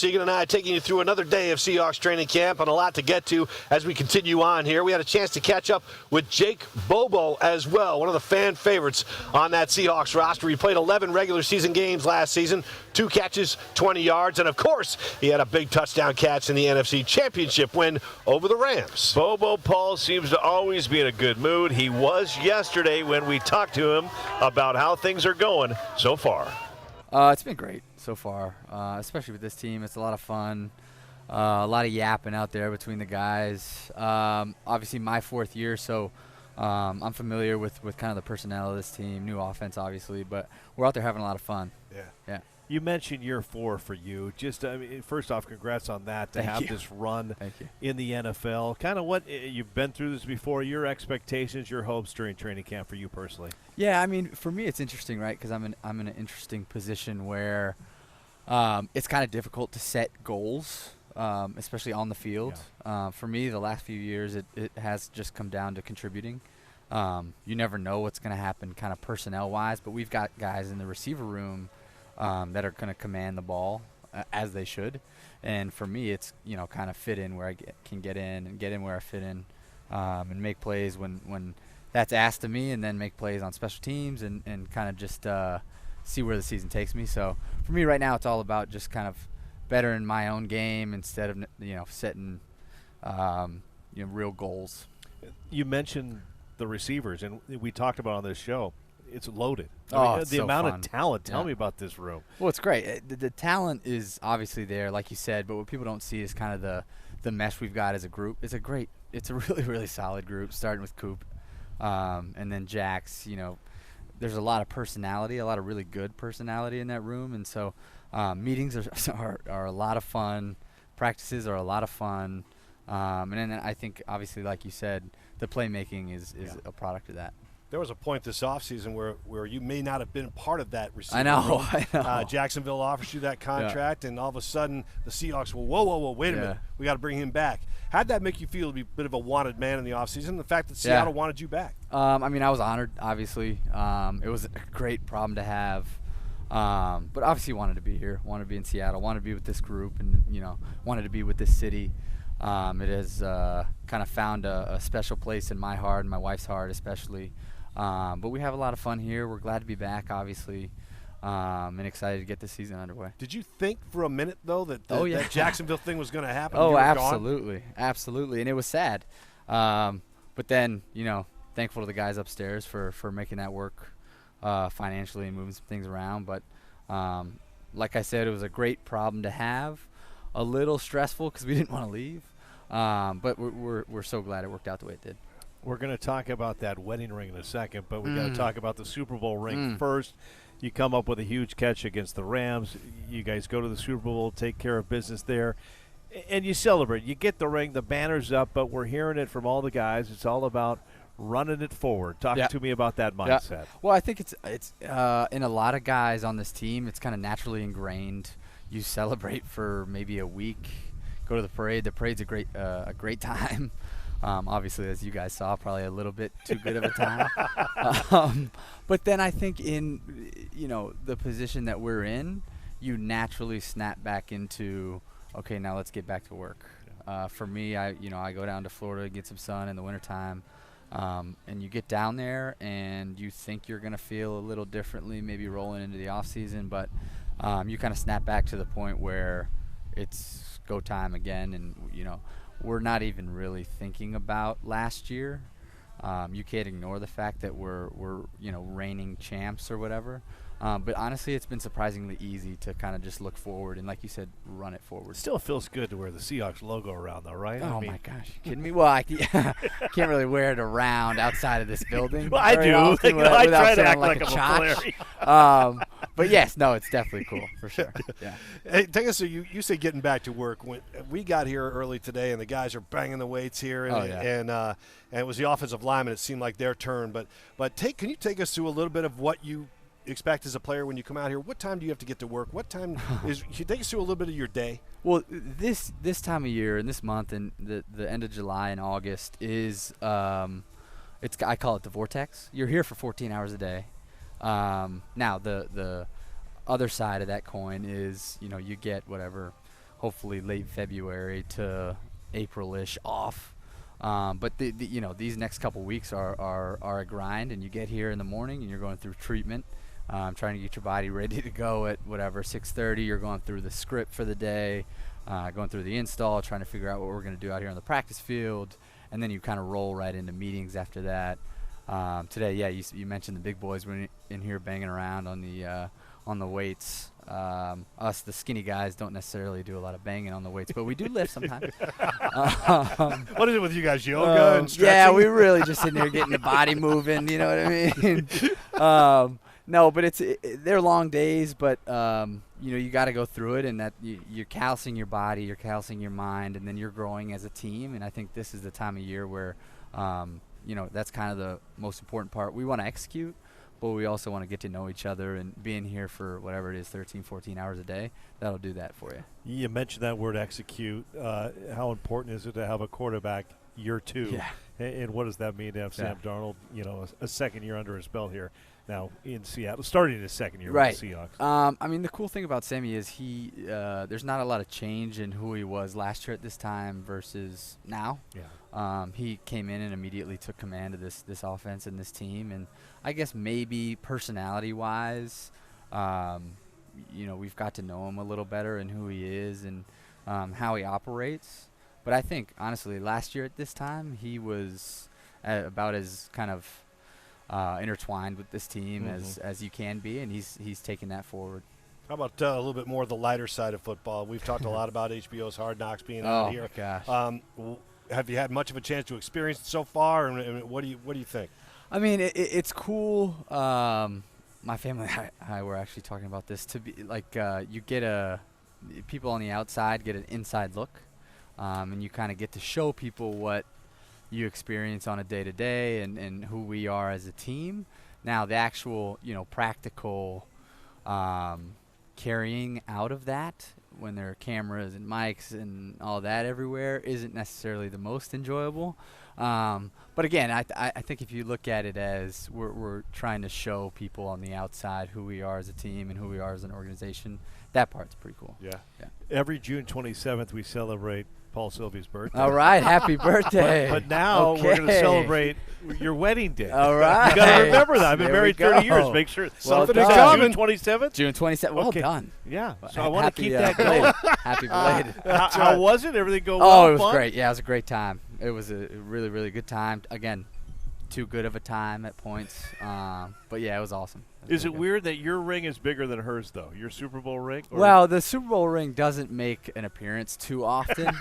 Segan and I taking you through another day of Seahawks training camp and a lot to get to as we continue on here. We had a chance to catch up with Jake Bobo as well, one of the fan favorites on that Seahawks roster. He played 11 regular season games last season, 2 catches, 20 yards, and of course, he had a big touchdown catch in the NFC Championship win over the Rams. Bobo Paul seems to always be in a good mood. He was yesterday when we talked to him about how things are going so far. It's been great so far, especially with this team. It's a lot of fun, a lot of yapping out there between the guys. Obviously, my 4th year, so I'm familiar with kind of the personnel of this team. New offense, obviously, but we're out there having a lot of fun. Yeah. You mentioned year 4 for you. Just first off, congrats on that, to have this run in the NFL. Kind of what you've been through this before, your expectations, your hopes during training camp for you personally. Yeah, I mean, for me it's interesting, right, because I'm in an interesting position where it's kind of difficult to set goals, especially on the field. Yeah. For me, the last few years, it has just come down to contributing. You never know what's going to happen kind of personnel-wise, but we've got guys in the receiver room that are going to command the ball as they should. And for me, it's, kind of fit in where I can get in and get in where I fit in and make plays when that's asked of me, and then make plays on special teams and kind of just see where the season takes me. So for me right now, it's all about just kind of bettering my own game instead of, setting real goals. You mentioned the receivers, and we talked about on this show. It's loaded. It's the so amount fun. of talent. Tell me about this room. Well, it's great. The talent is obviously there, like you said, but what people don't see is kind of the mesh we've got as a group. It's a really, really solid group, starting with Coop, and then Jax. There's a lot of personality, a lot of really good personality in that room, and so meetings are a lot of fun. Practices are a lot of fun, and then I think, obviously, like you said, the playmaking is a product of that. There was a point this offseason where you may not have been part of that receiver I know. room. I know. Jacksonville offers you that contract, and all of a sudden the Seahawks, whoa, wait a minute. We got to bring him back. How'd that make you feel to be a bit of a wanted man in the offseason, the fact that Seattle wanted you back? I was honored, obviously. It was a great problem to have. But obviously wanted to be here, wanted to be in Seattle, wanted to be with this group, and, wanted to be with this city. It has kind of found a special place in my heart and my wife's heart especially. But we have a lot of fun here. We're glad to be back, obviously, and excited to get the season underway. Did you think for a minute, though, that that Jacksonville thing was going to happen? Oh, absolutely. Absolutely. And it was sad. But then, thankful to the guys upstairs for making that work financially and moving some things around. But like I said, it was a great problem to have. A little stressful because we didn't want to leave. But we're so glad it worked out the way it did. We're going to talk about that wedding ring in a second, but we got to talk about the Super Bowl ring first. You come up with a huge catch against the Rams. You guys go to the Super Bowl, take care of business there, and you celebrate. You get the ring, the banner's up, but we're hearing it from all the guys. It's all about running it forward. Talk to me about that mindset. Yeah. Well, I think it's in a lot of guys on this team, it's kind of naturally ingrained. You celebrate for maybe a week, go to the parade. The parade's a great time. Obviously, as you guys saw, probably a little bit too good of a time. But then I think in, the position that we're in, you naturally snap back into, okay, now let's get back to work. For me, I go down to Florida to get some sun in the wintertime. And you get down there and you think you're going to feel a little differently, maybe rolling into the off season, but you kind of snap back to the point where it's go time again. And, we're not even really thinking about last year. You can't ignore the fact that we're reigning champs or whatever. But honestly, it's been surprisingly easy to kind of just look forward and, like you said, run it forward. Still feels good to wear the Seahawks logo around, though, right? Oh, my gosh. You kidding me? Well, I can't really wear it around outside of this building. Well, I do. I try to act like I'm a player. But, yes, no, it's definitely cool, for sure. Yeah. Hey, take us through, you say getting back to work. When we got here early today, and the guys are banging the weights here, and it was the offensive linemen. It seemed like their turn. But can you take us through a little bit of what you expect as a player when you come out here? What time do you have to get to work? What time can you take us through a little bit of your day? Well, this time of year and this month and the end of July and August is I call it the vortex. You're here for 14 hours a day. Now the other side of that coin is you get whatever hopefully late February to April-ish off. But these next couple weeks are a grind, and you get here in the morning and you're going through treatment, trying to get your body ready to go at whatever 6:30. You're going through the script for the day, going through the install, trying to figure out what we're going to do out here on the practice field, and then you kind of roll right into meetings after that. Today, you mentioned the big boys were in here banging around on the weights. Us, the skinny guys, don't necessarily do a lot of banging on the weights, but we do lift sometimes. What is it with you guys, yoga and stretching? Yeah, we're really just sitting there getting the body moving, you know what I mean? No, but they're long days, but you got to go through it, and that you're calcing your body, you're calcing your mind, and then you're growing as a team. And I think this is the time of year where that's kind of the most important part. We want to execute, but we also want to get to know each other, and being here for whatever it is, 13, 14 hours a day, that'll do that for you. You mentioned that word execute. How important is it to have a quarterback year two? Yeah. And what does that mean to have Sam Darnold, a second year under his belt here now in Seattle, starting his second year with the Seahawks? The cool thing about Sammy is there's not a lot of change in who he was last year at this time versus now. Yeah. He came in and immediately took command of this offense and this team, and I guess maybe personality-wise, we've got to know him a little better and who he is and how he operates. But I think, honestly, last year at this time, he was about as kind of intertwined with this team as you can be, and he's taken that forward. How about a little bit more the lighter side of football? We've talked a lot about HBO's Hard Knocks being out here. Oh, my gosh. Have you had much of a chance to experience it so far, and what do you think? I mean, it's cool. My family and I were actually talking about this. To be like, you get people on the outside get an inside look, and you kind of get to show people what you experience on a day-to-day and who we are as a team. Now, the actual, practical carrying out of that when there are cameras and mics and all that everywhere isn't necessarily the most enjoyable. But again, I think if you look at it as we're trying to show people on the outside who we are as a team and who we are as an organization, that part's pretty cool. Yeah. Every June 27th, we celebrate Paul Sylvia's birthday. All right, happy birthday. But now we're going to celebrate your wedding day. All right. You got to remember that. I've been There married we 30 go. years. Make sure. Something done. is coming. June 27th? June 27th. Well done. Yeah. So I Happy, want to keep that going. Happy belated. How was it? Everything go well? It was fun? great. Yeah, it was a great time. It was a really, really good time. Again, too good of a time at points. But, yeah, it was awesome. Is it weird that your ring is bigger than hers, though? Your Super Bowl ring? Well, the Super Bowl ring doesn't make an appearance too often.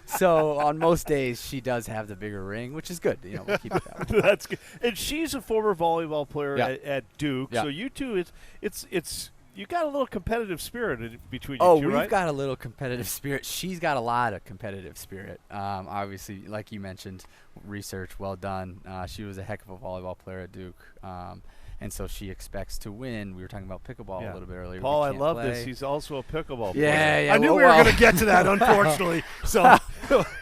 So on most days, she does have the bigger ring, which is good. We'll keep it that way. That's good. And she's a former volleyball player at Duke. Yeah. So you two, it's you got a little competitive spirit between you two, right? We've got a little competitive spirit. She's got a lot of competitive spirit. Obviously, like you mentioned, research well done. She was a heck of a volleyball player at Duke. And so she expects to win. We were talking about pickleball a little bit earlier. Paul, I love this. He's also a pickleball player. Yeah. I knew we were going to get to that, unfortunately. So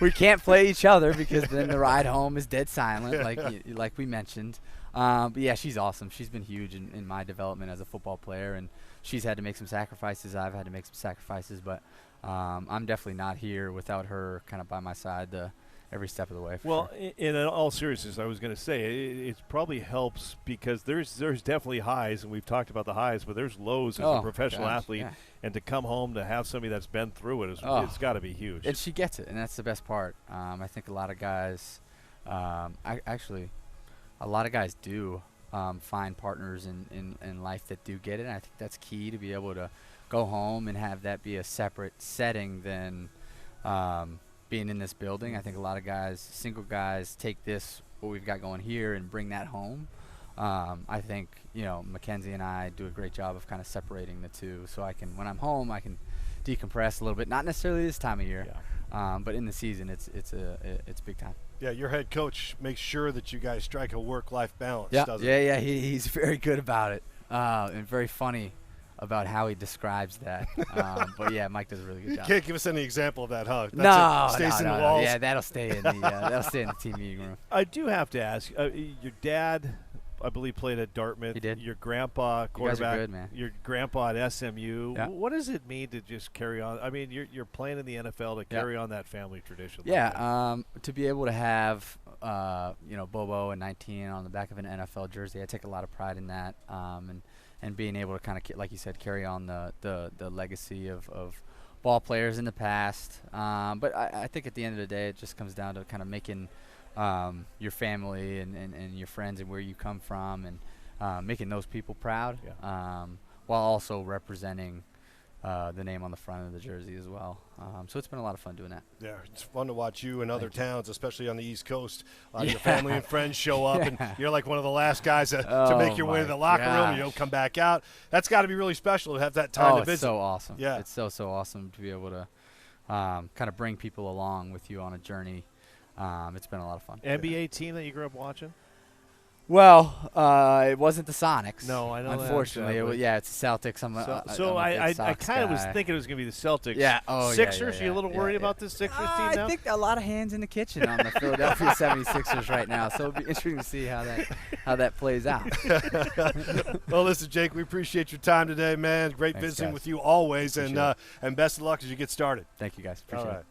we can't play each other because then the ride home is dead silent, like we mentioned. But, yeah, she's awesome. She's been huge in my development as a football player, and she's had to make some sacrifices. I've had to make some sacrifices, but I'm definitely not here without her kind of by my side every step of the way. Well, in all seriousness, I was going to say it probably helps because there's definitely highs, and we've talked about the highs, but there's lows as a professional athlete, and to come home to have somebody that's been through it, it's got to be huge. And she gets it, and that's the best part. I think a lot of guys, a lot of guys do find partners in life that do get it, and I think that's key to be able to go home and have that be a separate setting than being in this building. I think a lot of guys, single guys, take what we've got going here and bring that home. I think, Mackenzie and I do a great job of kind of separating the two, so when I'm home, I can decompress a little bit. Not necessarily this time of year, but in the season, it's big time. Yeah, your head coach makes sure that you guys strike a work-life balance, doesn't he? Yeah. He's very good about it, and very funny about how he describes that. But yeah, Mike does a really good job. You can't give us any example of that, huh? No, stays in the walls. Yeah, that'll stay in the team meeting room. I do have to ask, your dad I believe, played at Dartmouth. He did. Your grandpa, quarterback. You guys are good, man. Your grandpa at SMU. Yeah. What does it mean to just carry on? I mean, you're playing in the NFL to carry on that family tradition. Yeah, to be able to have Bobo and 19 on the back of an NFL jersey, I take a lot of pride in that, and being able to kind of, like you said, carry on the legacy of ball players in the past. But I think at the end of the day, it just comes down to kind of making your family and your friends and where you come from, and making those people proud, while also representing the name on the front of the jersey as well. So it's been a lot of fun doing that. Yeah, it's fun to watch you and other towns, especially on the East Coast. A lot of your family and friends show up, and you're like one of the last guys to make your way to the locker room, and you don't come back out. That's got to be really special to have that time to visit. It's so awesome. Yeah. It's so awesome to be able to kind of bring people along with you on a journey. It's been a lot of fun. NBA team that you grew up watching? Well, it wasn't the Sonics. No, I know that, unfortunately, exactly. It's the Celtics. I'm I a big kind of was guy. thinking it was going to be the Celtics. Yeah. Oh, Sixers. Yeah. You a little worried about the Sixers team now? I think a lot of hands in the kitchen on the Philadelphia 76ers right now. So it'll be interesting to see how that plays out. Well, listen, Jake, we appreciate your time today, man. Great Thanks, visiting guys. with you always, and Appreciate best of luck as you get started. Thank you, guys. Appreciate it.